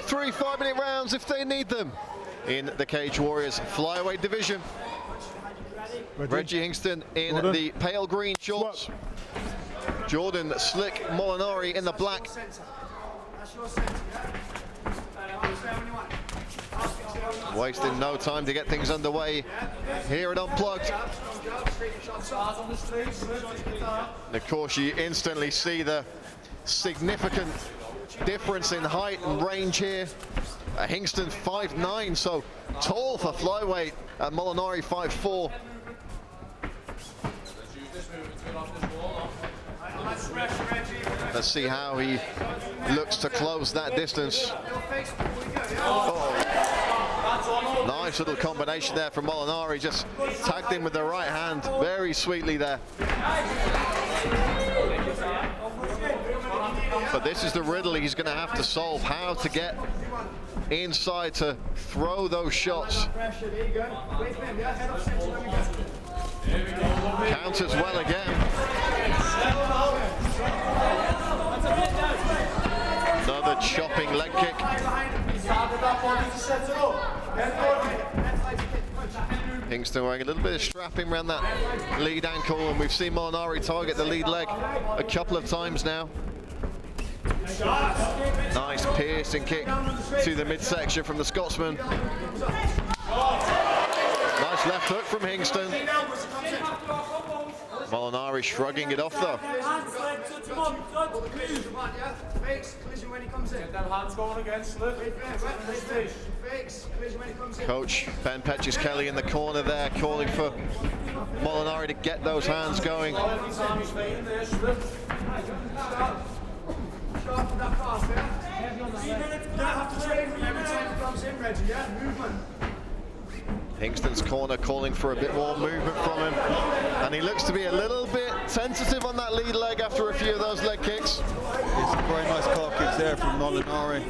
3 5-minute rounds if they need them in the Cage Warriors flyweight division. Redgie Hingston in the pale green shorts. Jordan Slick Molinari in the black. Wasting no time to get things underway here at Unplugged. And of course, you instantly see the significant difference in height and range here. Hingston 5'9", so tall for flyweight, and Molinari 5'4". Let's see how he looks to close that distance. Oh. Nice little combination there from Molinari, just tagged in with the right hand very sweetly there. But this is the riddle he's going to have to solve, how to get inside to throw those shots. Counters well again. Another chopping leg kick. Hingston wearing a little bit of strapping around that lead ankle, and we've seen Molinari target the lead leg a couple of times now. Nice piercing kick to the midsection from the Scotsman. Nice left hook from Hingston. Molinari shrugging it off though. Coach Ben Petches-Kelly in the corner there, calling for Molinari to get those hands going. Hingston's corner calling for a bit more movement from him, and he looks to be a little bit tentative on that lead leg after a few of those leg kicks. It's some very nice car kicks there from Molinari.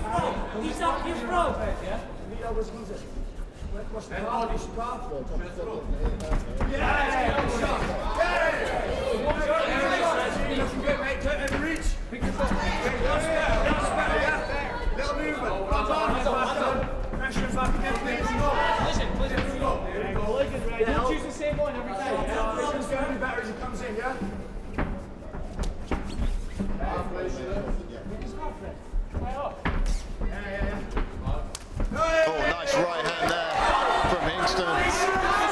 Choose the same one every time. It's going to be better as he comes in, yeah? Oh, nice right hand there from Hingston.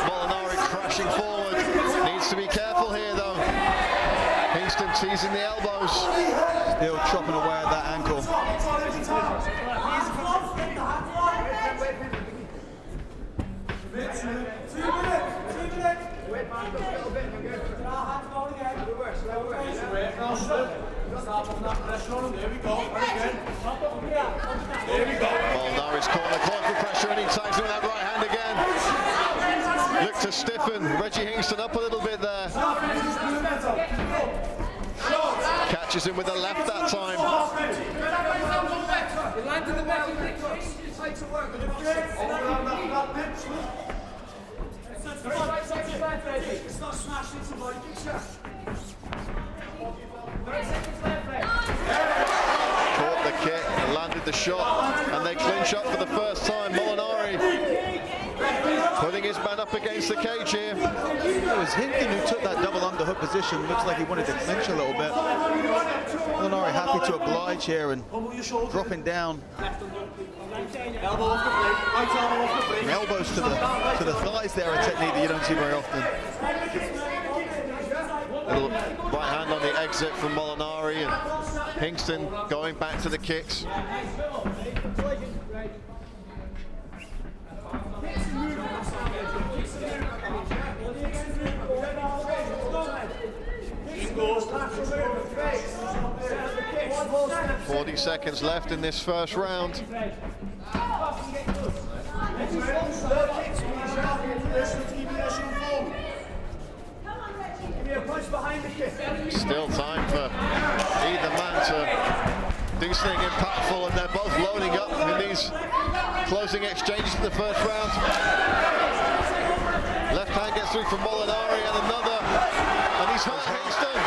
Molinari crashing forward. Needs to be careful here though. Hingston teasing the elbows. Still chopping away at that ankle. Molinari's corner, calling for pressure, and he tags him with that right hand again. Look to stiffen Redgie Hingston up a little bit there. Catches him with the left that time. Caught the kick, landed the shot, and they clinch up for the first time. Molinari putting his man up against the cage here. It was Hingston who took that double underhook position. Looks like he wanted to clinch a little bit. Molinari happy to oblige here and dropping down. From elbows to the thighs there, a technique that you don't see very often. Little right hand on the exit from Molinari, and Hingston going back to the kicks. "40 seconds left in this first round. Still time for either man to do something impactful, and they're both loading up in these closing exchanges for the first round. Left hand gets through from Molinari, and another, and he's hurt Hingston.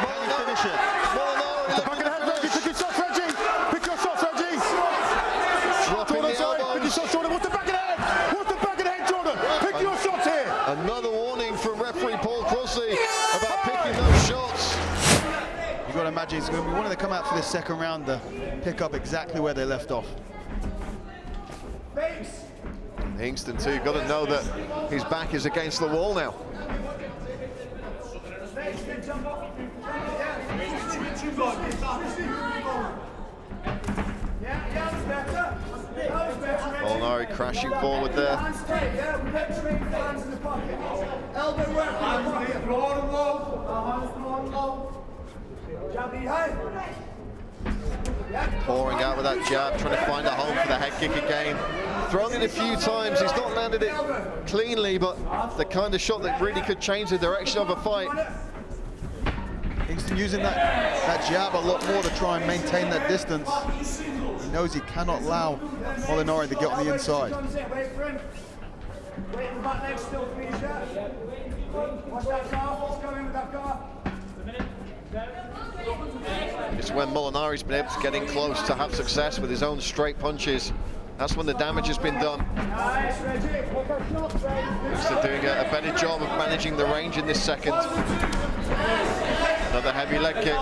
Molinari. Finish it. Molinari. Back of the head, Redgie, took his shot, Redgie. Pick your imagine he's going to be wanting to come out for this second round to pick up exactly where they left off. Hingston too, got to know that his back is against the wall now. Molinari crashing forward there. Pouring out with that jab, trying to find a home for the head kick again. Thrown it a few times, he's not landed it cleanly, but the kind of shot that really could change the direction of a fight. Hingston using that jab a lot more to try and maintain that distance. He knows he cannot allow Molinari to get on the inside. It's when Molinari's been able to get in close to have success with his own straight punches. That's when the damage has been done. Hingston doing a better job of managing the range in this second. Another heavy leg kick.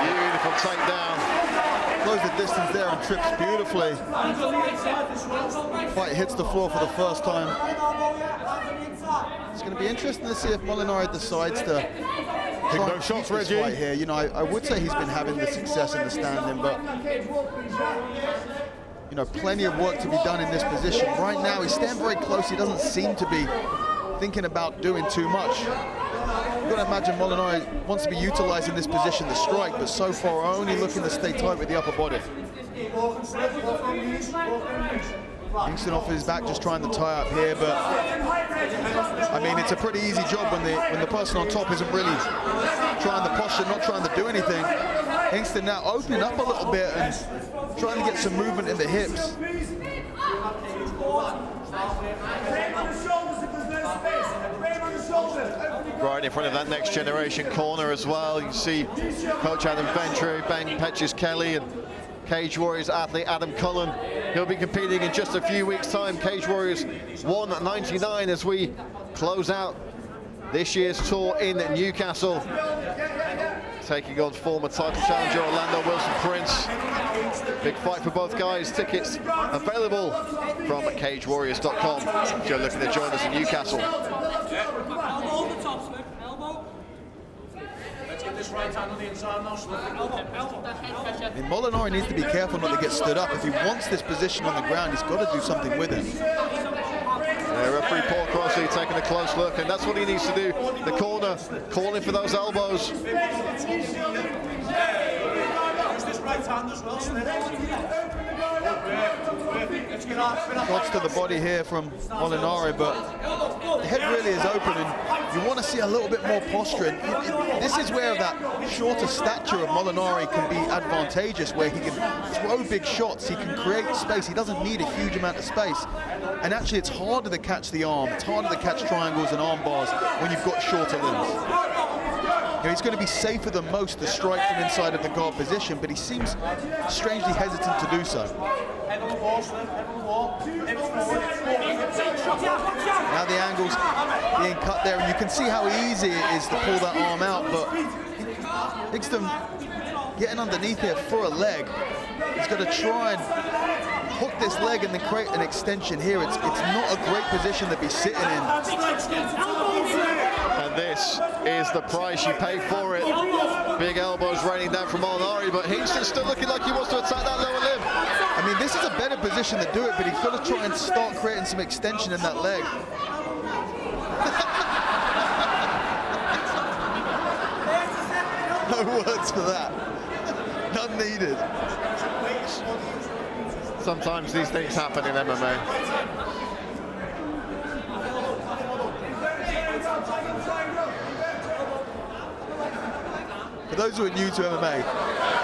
Beautiful takedown. Close the distance there and trips beautifully. Fight hits the floor for the first time. It's going to be interesting to see if Molinari decides to pick those shots, Reggie. Right here. You know, I would say he's been having the success in the standing, but you know, plenty of work to be done in this position. Right now, he's staying very close. He doesn't seem to be thinking about doing too much. You've got to imagine Molinari wants to be utilizing this position to strike, but so far only looking to stay tight with the upper body. Hingston off his back, just trying to tie up here, but I mean, it's a pretty easy job when the person on top isn't really trying to posture, not trying to do anything. Hingston now opening up a little bit and trying to get some movement in the hips. Right in front of that next generation corner as well. You see Coach Adam Ventry, Ben Petches-Kelly, and Cage Warriors athlete Adam Cullen. He'll be competing in just a few weeks' time. Cage Warriors 199 as we close out this year's tour in Newcastle. Taking on former title challenger Orlando Wilson Prince. Big fight for both guys. Tickets available from cagewarriors.com if you're looking to join us in Newcastle. I mean, Molinari needs to be careful not to get stood up. If he wants this position on the ground, he's got to do something with it. Yeah, referee Paul Crossley taking a close look, and that's what he needs to do. The corner calling for those elbows. Shots to the body here from Molinari, but the head really is open, and you want to see a little bit more posture. This is where that shorter stature of Molinari can be advantageous, where he can throw big shots, he can create space, he doesn't need a huge amount of space. And actually, it's harder to catch the arm, it's harder to catch triangles and arm bars when you've got shorter limbs. You know, he's going to be safer than most to strike from inside of the guard position, but he seems strangely hesitant to do so. Now the angle's being cut there, and you can see how easy it is to pull that arm out, but Hingston getting underneath here for a leg. He's got to try and hook this leg and then create an extension here. It's not a great position to be sitting in. And this is the price you pay for it. Big elbows raining down from Molinari, but Hingston's still looking like he wants to attack that lower limb. I mean, this is a better position to do it, but he's got to try and start creating some extension in that leg. No words for that. None needed. Sometimes these things happen in MMA. For those who are new to MMA,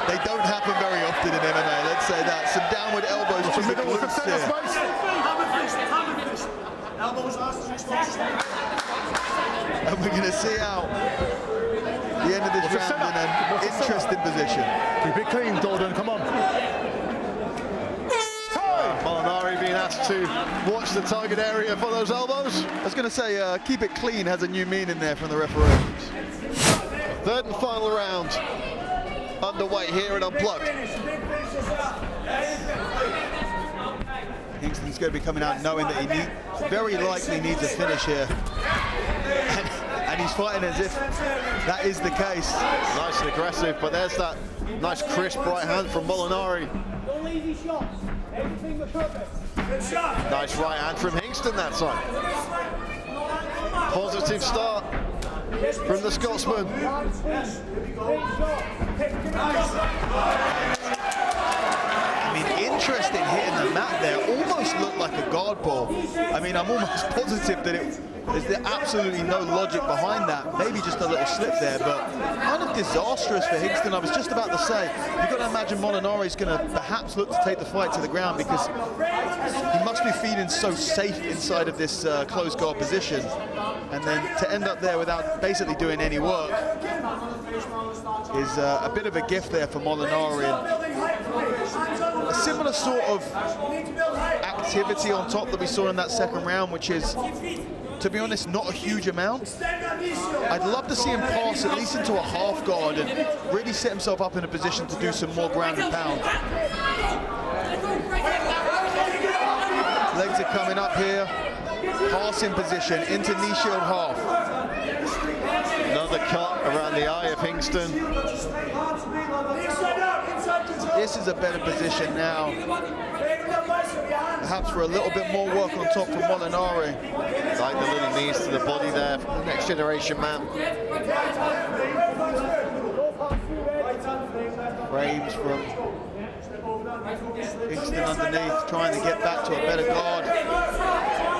they don't happen very often in MMA, let's say that. Some downward elbows to the glutes here. And we're going to see out the end of this round in an interesting position. Keep it clean, Jordan, come on. Molinari being asked has to watch the target area for those elbows. I was going to say, keep it clean has a new meaning there from the referee. Third and final round underway here at Unplugged. Hingston's going to be coming out knowing that he very likely needs a finish here. And he's fighting as if that is the case. Nice and aggressive, but there's that nice crisp right hand from Molinari. Nice right hand from Hingston that time. Positive start from the Scotsman. I mean, interesting hitting the mat there. Almost looked like a guard ball. I mean, I'm almost positive that there's absolutely no logic behind that. Maybe just a little slip there, but kind of disastrous for Hingston. I was just about to say, you've got to imagine Molinari's going to perhaps look to take the fight to the ground because he must be feeling so safe inside of this closed guard position. And then to end up there without basically doing any work is a bit of a gift there for Molinari. A similar sort of activity on top that we saw in that second round, which is, to be honest, not a huge amount. I'd love to see him pass at least into a half guard and really set himself up in a position to do some more ground and pound. Legs are coming up here. Passing position into knee shield half. Another cut around the eye of Hingston. This is a better position now. Perhaps for a little bit more work on top from Molinari. Like the little knees to the body there from the next generation man. Frames from Hingston underneath, trying to get back to a better guard.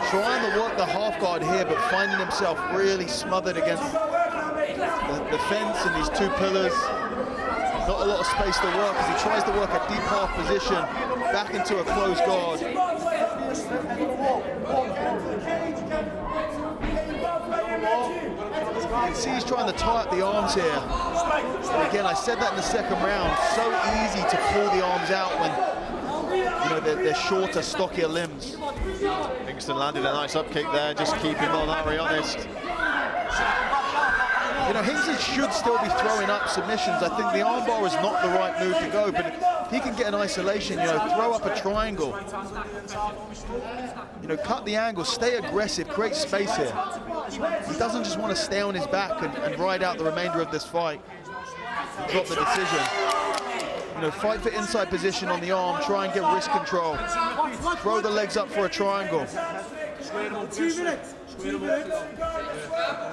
Trying to work the half guard here, but finding himself really smothered against the fence and these two pillars. Not a lot of space to work as he tries to work a deep half position back into a closed guard. You can see he's trying to tie up the arms here. And again, I said that in the second round. So easy to pull the arms out when they're shorter, stockier limbs. Hingston landed a nice up kick there, just keeping Molinari honest. Hingston should still be throwing up submissions. I think the armbar is not the right move to go, but if he can get an isolation, throw up a triangle. Cut the angle, stay aggressive, create space here. He doesn't just want to stay on his back and ride out the remainder of this fight and drop the decision. Fight for inside position on the arm, try and get wrist control. Throw the legs up for a triangle. 2 minutes. 2 minutes.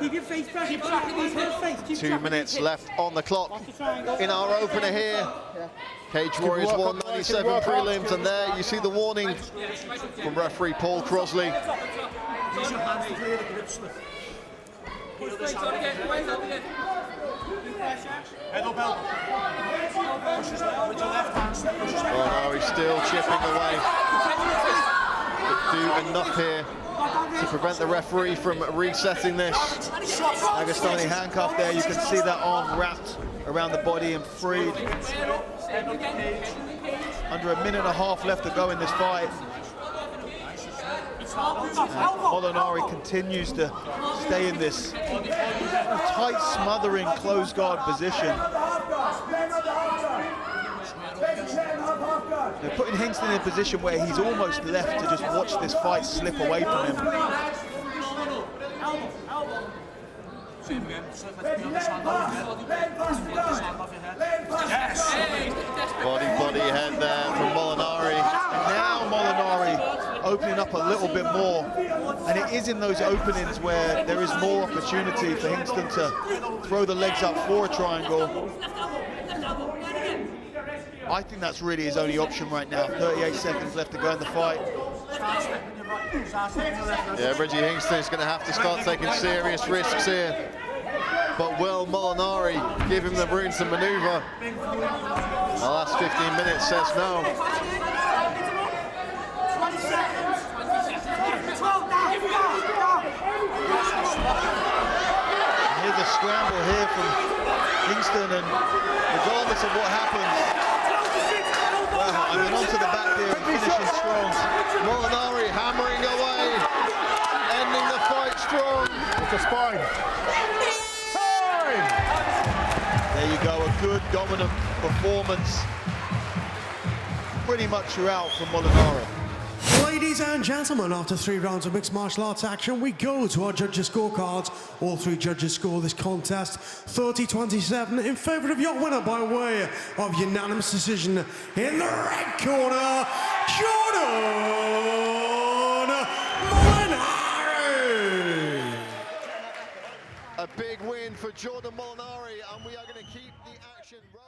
Keep your face pressed. Keep tracking his face. 2 minutes left on the clock in our opener here. Cage Warriors 197 prelims, and there you see the warning from referee Paul Crosley. Use your hands to clear the grip slip. Head up, elbow. Push his leg with your left hand. Oh no, he's still chipping away. Do enough here to prevent the referee from resetting this. Dagestani handcuff there. You can see that arm wrapped around the body and freed. Under a minute and a half left to go in this fight. Molinari continues to stay in this tight, smothering, closed guard position. They're putting Hingston in a position where he's almost left to just watch this fight slip away from him. Body head there from Molinari. And now Molinari opening up a little bit more. And it is in those openings where there is more opportunity for Hingston to throw the legs up for a triangle. I think that's really his only option right now. 38 seconds left to go in the fight. Yeah, Redgie Hingston is going to have to start taking serious risks here. But will Molinari give him the room to maneuver? The last 15 minutes says no. Here's a scramble here from Hingston, and regardless of what happens, well, I And onto the back there, finishing strong. Molinari hammering away, ending the fight strong. It's a spine. Time! There you go, a good dominant performance pretty much throughout from Molinari. Ladies and gentlemen, after 3 rounds of mixed martial arts action, we go to our judges' scorecards. All 3 judges score this contest 30-27 in favour of your winner by way of unanimous decision in the red corner, Jordan Molinari. A big win for Jordan Molinari, and we are going to keep the action running.